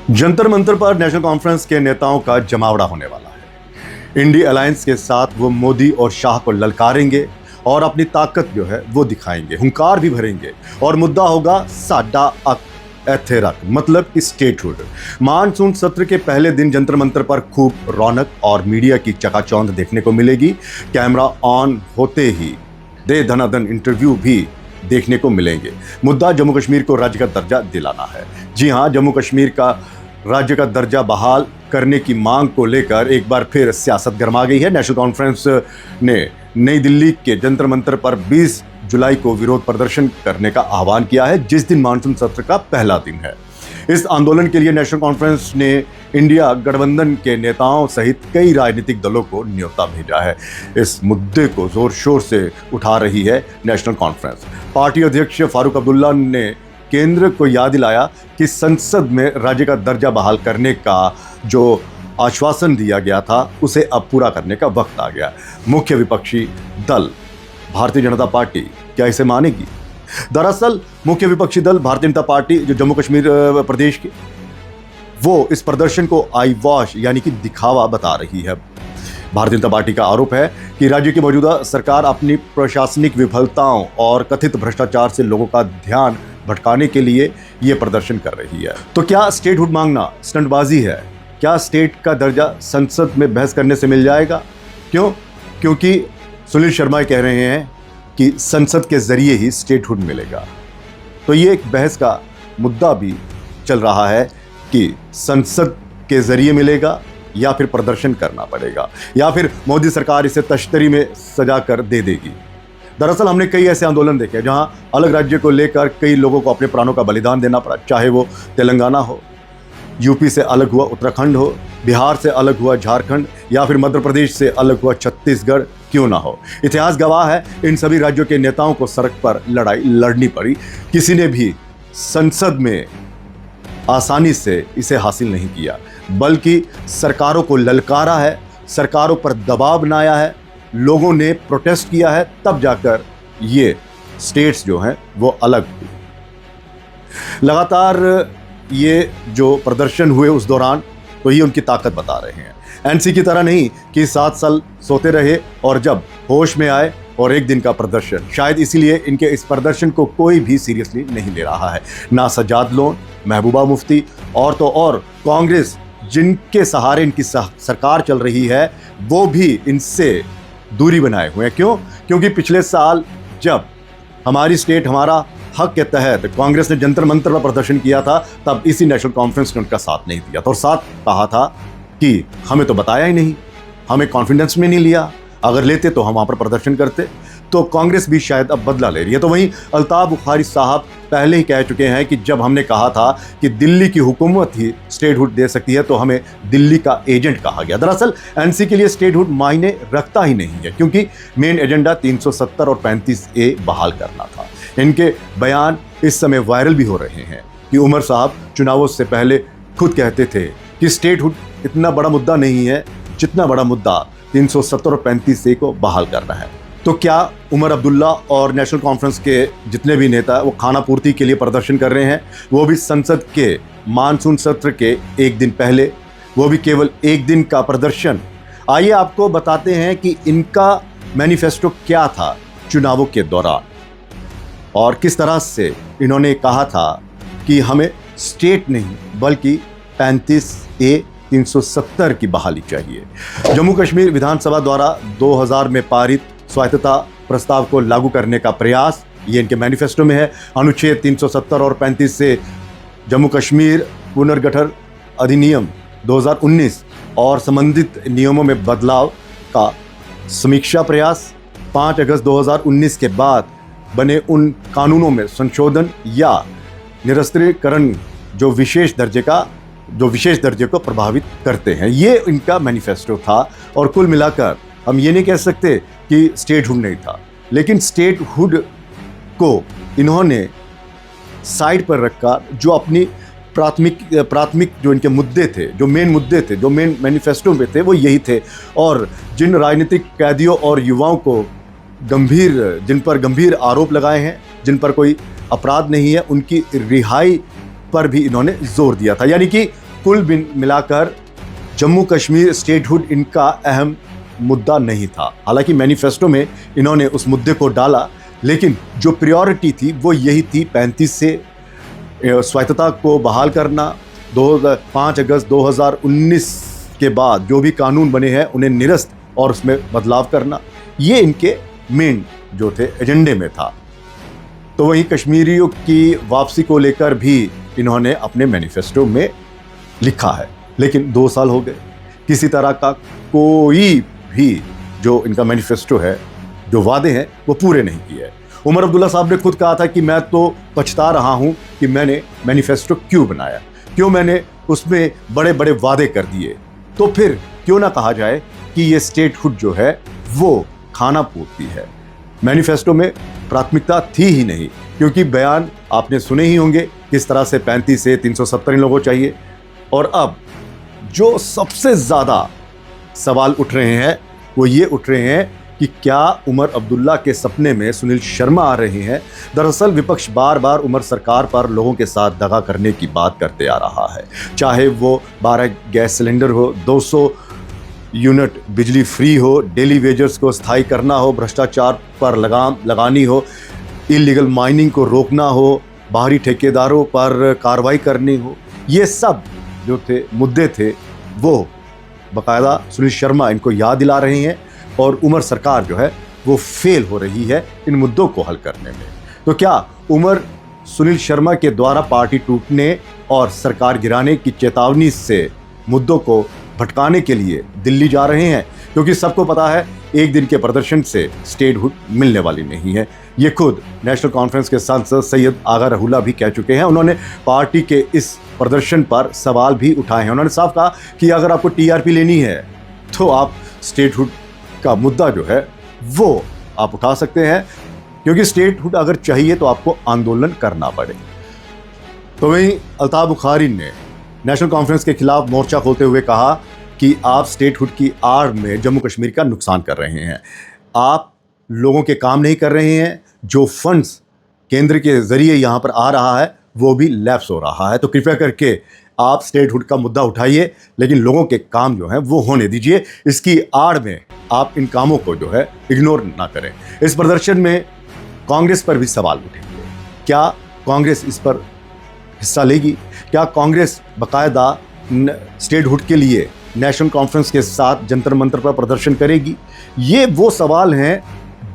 जंतर मंतर पर national conference के नेताओं का जमावड़ा होने वाला है। इंडी अलायंस के साथ वो मोदी और शाह को ललकारेंगे और अपनी ताकत जो है वो दिखाएंगे, हुंकार भी भरेंगे और मुद्दा होगा साडा एथेरक, मतलब कि स्टेटहुड। मानसून सत्र के पहले दिन जंतर मंतर पर खूब रौनक और मीडिया की चकाचौंध देखने को मिलेगी। कैमरा ऑन होते ही दे धनाधन इंटरव्यू भी देखने को मिलेंगे। मुद्दा जम्मू कश्मीर को राज्य का दर्जा दिलाना है। जी हां, जम्मू कश्मीर का राज्य का दर्जा बहाल करने की मांग को लेकर एक बार फिर सियासत गरमा गई है। नेशनल कॉन्फ्रेंस ने नई दिल्ली के जंतर मंतर पर 20 जुलाई को विरोध प्रदर्शन करने का आह्वान किया है, जिस दिन मानसून सत्र का पहला दिन है। इस आंदोलन के लिए नेशनल कॉन्फ्रेंस ने इंडिया गठबंधन के नेताओं सहित कई राजनीतिक दलों को न्योता भेजा है। इस मुद्दे को जोर शोर से उठा रही है नेशनल कॉन्फ्रेंस। पार्टी अध्यक्ष फारूक अब्दुल्ला ने केंद्र को याद दिलाया कि संसद में राज्य का दर्जा बहाल करने का जो आश्वासन दिया गया था उसे अब पूरा करने का वक्त आ गया। मुख्य विपक्षी दल भारतीय जनता पार्टी क्या इसे मानेगी? दरअसल मुख्य विपक्षी दल भारतीय जनता पार्टी जो जम्मू कश्मीर प्रदेश की, वो इस प्रदर्शन को आई वॉश यानी कि दिखावा बता रही है। भारतीय जनता पार्टी का आरोप है कि राज्य की मौजूदा सरकार अपनी प्रशासनिक विफलताओं और कथित भ्रष्टाचार से लोगों का ध्यान भटकाने के लिए ये प्रदर्शन कर रही है। तो क्या स्टेटहुड मांगना स्टंटबाजी है? क्या स्टेट का दर्जा संसद में बहस करने से मिल जाएगा? क्यों? क्योंकि सुनील शर्मा कह रहे हैं कि संसद के जरिए ही स्टेटहुड मिलेगा। तो ये एक बहस का मुद्दा भी चल रहा है कि संसद के जरिए मिलेगा या फिर प्रदर्शन करना पड़ेगा या फिर मोदी सरकार इसे तश्तरी में सजा कर दे देगी। दरअसल हमने कई ऐसे आंदोलन देखे जहां अलग राज्य को लेकर कई लोगों को अपने प्राणों का बलिदान देना पड़ा, चाहे वो तेलंगाना हो, यूपी से अलग हुआ उत्तराखंड हो, बिहार से अलग हुआ झारखंड या फिर मध्य प्रदेश से अलग हुआ छत्तीसगढ़ क्यों ना हो। इतिहास गवाह है, इन सभी राज्यों के नेताओं को सड़क पर लड़ाई लड़नी पड़ी। किसी ने भी संसद में आसानी से इसे हासिल नहीं किया, बल्कि सरकारों को ललकारा है, सरकारों पर दबाव बनाया है, लोगों ने प्रोटेस्ट किया है, तब जाकर ये स्टेट्स जो हैं वो अलग हुई। लगातार ये जो प्रदर्शन हुए उस दौरान तो ये उनकी ताकत बता रहे हैं। एनसी की तरह नहीं कि 7 साल सोते रहे और जब होश में आए और एक दिन का प्रदर्शन। शायद इसीलिए इनके इस प्रदर्शन को कोई भी सीरियसली नहीं ले रहा है। ना सज्जाद लोन, महबूबा मुफ्ती और तो और कांग्रेस, जिनके सहारे इनकी सरकार चल रही है, वो भी इनसे दूरी बनाए हुए हैं। क्यों? क्योंकि पिछले साल जब हमारी स्टेट हमारा हक के तहत कांग्रेस ने जंतर मंतर पर प्रदर्शन किया था, तब इसी नेशनल कॉन्फ्रेंस ने उनका साथ नहीं दिया था और साथ कहा था कि हमें तो बताया ही नहीं, हमें कॉन्फिडेंस में नहीं लिया, अगर लेते तो हम वहाँ पर प्रदर्शन करते। तो कांग्रेस भी शायद अब बदला ले रही है। तो वहीं अल्ताफ बुखारी साहब पहले ही कह चुके हैं कि जब हमने कहा था कि दिल्ली की हुकूमत ही स्टेटहुड दे सकती है तो हमें दिल्ली का एजेंट कहा गया। दरअसल एनसी के लिए स्टेटहुड मायने रखता ही नहीं है, क्योंकि मेन एजेंडा 370 और 35A बहाल करना था। इनके बयान इस समय वायरल भी हो रहे हैं कि उमर साहब चुनावों से पहले खुद कहते थे कि स्टेटहुड इतना बड़ा मुद्दा नहीं है जितना बड़ा मुद्दा 370 और 35A को बहाल करना है। तो क्या उमर अब्दुल्ला और नेशनल कॉन्फ्रेंस के जितने भी नेता वो खाना पूर्ति के लिए प्रदर्शन कर रहे हैं, वो भी संसद के मानसून सत्र के एक दिन पहले, वो भी केवल एक दिन का प्रदर्शन? आइए आपको बताते हैं कि इनका मैनिफेस्टो क्या था चुनावों के दौरान और किस तरह से इन्होंने कहा था कि हमें स्टेट नहीं बल्कि 35A 370 की बहाली चाहिए। जम्मू कश्मीर विधानसभा द्वारा 2000 में पारित स्वायत्तता प्रस्ताव को लागू करने का प्रयास, ये इनके मैनिफेस्टो में है। अनुच्छेद 370 और 35 से जम्मू कश्मीर पुनर्गठन अधिनियम 2019 और संबंधित नियमों में बदलाव का समीक्षा प्रयास, 5 अगस्त 2019 के बाद बने उन कानूनों में संशोधन या निरस्त्रीकरण जो विशेष दर्जे को प्रभावित करते हैं, ये इनका मैनिफेस्टो था। और कुल मिलाकर हम ये नहीं कह सकते कि स्टेटहुड नहीं था, लेकिन स्टेटहुड को इन्होंने साइड पर रखा। जो अपनी प्राथमिक जो इनके मुद्दे थे, जो मेन मुद्दे थे, जो मेन मैनिफेस्टो में थे, वो यही थे। और जिन राजनीतिक कैदियों और युवाओं को जिन पर गंभीर आरोप लगाए हैं, जिन पर कोई अपराध नहीं है, उनकी रिहाई पर भी इन्होंने जोर दिया था। यानी कि कुल मिलाकर जम्मू कश्मीर स्टेटहुड इनका अहम मुद्दा नहीं था। हालांकि मैनिफेस्टो में इन्होंने उस मुद्दे को डाला, लेकिन जो प्रायोरिटी थी वो यही थी 35 से स्वायत्तता को बहाल करना, 5 अगस्त 2019 के बाद जो भी कानून बने हैं उन्हें निरस्त और उसमें बदलाव करना, ये इनके मेन जो थे एजेंडे में था। तो वहीं कश्मीरियों की वापसी को लेकर भी इन्होंने अपने मैनिफेस्टो में लिखा है, लेकिन 2 साल हो गए, किसी तरह का कोई भी जो इनका मैनिफेस्टो है, जो वादे हैं, वो पूरे नहीं किए। उमर अब्दुल्ला साहब ने खुद कहा था कि मैं तो पछता रहा हूं कि मैंने मैनिफेस्टो क्यों बनाया, क्यों मैंने उसमें बड़े बड़े वादे कर दिए। तो फिर क्यों ना कहा जाए कि ये स्टेटहुड जो है वो खाना पूर्ति है। मैनिफेस्टो में प्राथमिकता थी ही नहीं, क्योंकि बयान आपने सुने ही होंगे किस तरह से 35 से 370 लोगों चाहिए। और अब जो सबसे ज़्यादा सवाल उठ रहे हैं वो ये उठ रहे हैं कि क्या उमर अब्दुल्ला के सपने में सुनील शर्मा आ रहे हैं। दरअसल विपक्ष बार बार उमर सरकार पर लोगों के साथ दगा करने की बात करते आ रहा है, चाहे वो 12 गैस सिलेंडर हो, 200 यूनिट बिजली फ्री हो, डेली वेजर्स को स्थायी करना हो, भ्रष्टाचार पर लगाम लगानी हो, इलीगल माइनिंग को रोकना हो, बाहरी ठेकेदारों पर कार्रवाई करनी हो। ये सब जो थे मुद्दे थे वो बाकायदा सुनील शर्मा इनको याद दिला रहे हैं, और उमर सरकार जो है वो फेल हो रही है इन मुद्दों को हल करने में। तो क्या उमर सुनील शर्मा के द्वारा पार्टी टूटने और सरकार गिराने की चेतावनी से मुद्दों को भटकाने के लिए दिल्ली जा रहे हैं? क्योंकि सबको पता है एक दिन के प्रदर्शन से स्टेटहुड मिलने वाली नहीं है। ये खुद नेशनल कॉन्फ्रेंस के सांसद सैयद आगा रहुल्ला भी कह चुके हैं। उन्होंने पार्टी के इस प्रदर्शन पर सवाल भी उठाए हैं। उन्होंने साफ कहा कि अगर आपको टीआरपी लेनी है तो आप स्टेटहुड का मुद्दा जो है वो आप उठा सकते हैं, क्योंकि स्टेटहुड अगर चाहिए तो आपको आंदोलन करना पड़े। तो वहीं अल्ताफ बुखारी ने नेशनल कॉन्फ्रेंस के खिलाफ मोर्चा खोलते हुए कहा कि आप स्टेटहुड की आड़ में जम्मू कश्मीर का नुकसान कर रहे हैं, आप लोगों के काम नहीं कर रहे हैं, जो फंड्स केंद्र के जरिए यहाँ पर आ रहा है वो भी लैप्स हो रहा है। तो कृपया करके आप स्टेटहुड का मुद्दा उठाइए, लेकिन लोगों के काम जो हैं वो होने दीजिए। इसकी आड़ में आप इन कामों को जो है इग्नोर ना करें। इस प्रदर्शन में कांग्रेस पर भी सवाल उठेंगे। क्या कांग्रेस इस पर हिस्सा लेगी? क्या कांग्रेस बाकायदा स्टेटहुड के लिए नेशनल कॉन्फ्रेंस के साथ जंतर मंतर पर प्रदर्शन करेगी? ये वो सवाल हैं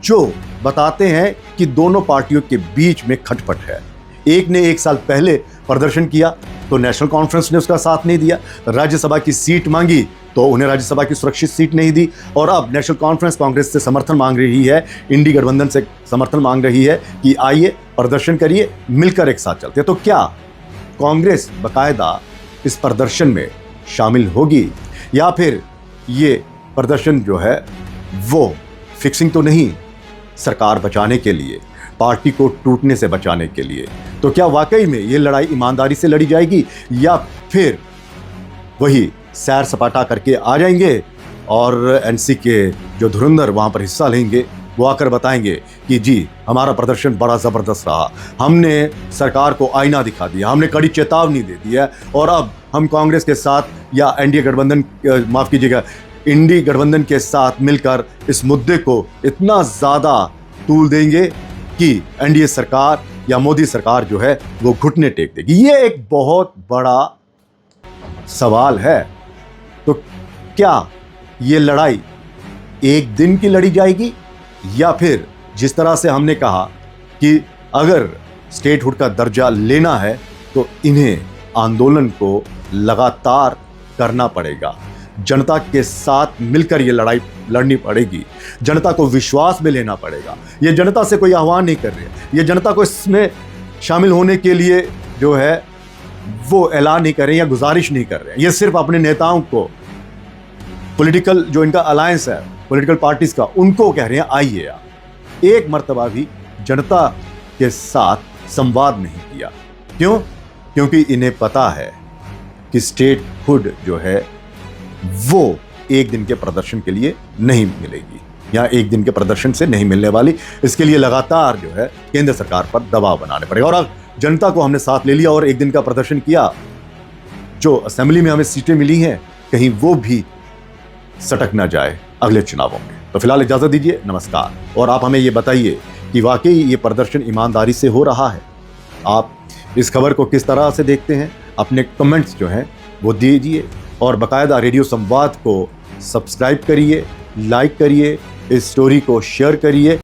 जो बताते हैं कि दोनों पार्टियों के बीच में खटपट है। एक ने 1 साल पहले प्रदर्शन किया तो नेशनल कॉन्फ्रेंस ने उसका साथ नहीं दिया, राज्यसभा की सीट मांगी तो उन्हें राज्यसभा की सुरक्षित सीट नहीं दी, और अब नेशनल कॉन्फ्रेंस कांग्रेस से समर्थन मांग रही है, इंडी गठबंधन से समर्थन मांग रही है कि आइए प्रदर्शन करिए, मिलकर एक साथ चलते। तो क्या कांग्रेस बाकायदा इस प्रदर्शन में शामिल होगी, या फिर ये प्रदर्शन जो है वो फिक्सिंग तो नहीं, सरकार बचाने के लिए, पार्टी को टूटने से बचाने के लिए? तो क्या वाकई में ये लड़ाई ईमानदारी से लड़ी जाएगी, या फिर वही सैर सपाटा करके आ जाएंगे और एनसी के जो धुरंधर वहाँ पर हिस्सा लेंगे वो आकर बताएंगे कि जी हमारा प्रदर्शन बड़ा ज़बरदस्त रहा, हमने सरकार को आईना दिखा दिया, हमने कड़ी चेतावनी दे दी है, और अब हम कांग्रेस के साथ या एनडीए गठबंधन, माफ़ कीजिएगा, इंडी गठबंधन के साथ मिलकर इस मुद्दे को इतना ज़्यादा तूल देंगे कि एनडीए सरकार या मोदी सरकार जो है वो घुटने टेक देगी। ये एक बहुत बड़ा सवाल है। तो क्या ये लड़ाई एक दिन की लड़ी जाएगी, या फिर जिस तरह से हमने कहा कि अगर स्टेटहुड का दर्जा लेना है तो इन्हें आंदोलन को लगातार करना पड़ेगा, जनता के साथ मिलकर ये लड़ाई लड़नी पड़ेगी, जनता को विश्वास में लेना पड़ेगा। ये जनता से कोई आह्वान नहीं कर रहे हैं, ये जनता को इसमें शामिल होने के लिए जो है वो ऐलान नहीं कर रहे हैं या गुजारिश नहीं कर रहे हैं। ये सिर्फ अपने नेताओं को, पॉलिटिकल जो इनका अलायंस है पॉलिटिकल पार्टीज का, उनको कह रहे हैं आइए आप। एक मर्तबा भी जनता के साथ संवाद नहीं किया। क्यों? क्योंकि इन्हें पता है कि स्टेटहुड जो है वो एक दिन के प्रदर्शन के लिए नहीं मिलेगी, या एक दिन के प्रदर्शन से नहीं मिलने वाली। इसके लिए लगातार जो है केंद्र सरकार पर दबाव बनाने पड़ेगा। और अब जनता को हमने साथ ले लिया और एक दिन का प्रदर्शन किया, जो असेंबली में हमें सीटें मिली हैं कहीं वो भी सटक ना जाए अगले चुनावों में। तो फिलहाल इजाजत दीजिए, नमस्कार। और आप हमें ये बताइए कि वाकई ये प्रदर्शन ईमानदारी से हो रहा है? आप इस खबर को किस तरह से देखते हैं? अपने कमेंट्स जो हैं वो दीजिए और बाकायदा रेडियो संवाद को सब्सक्राइब करिए, लाइक करिए, इस स्टोरी को शेयर करिए।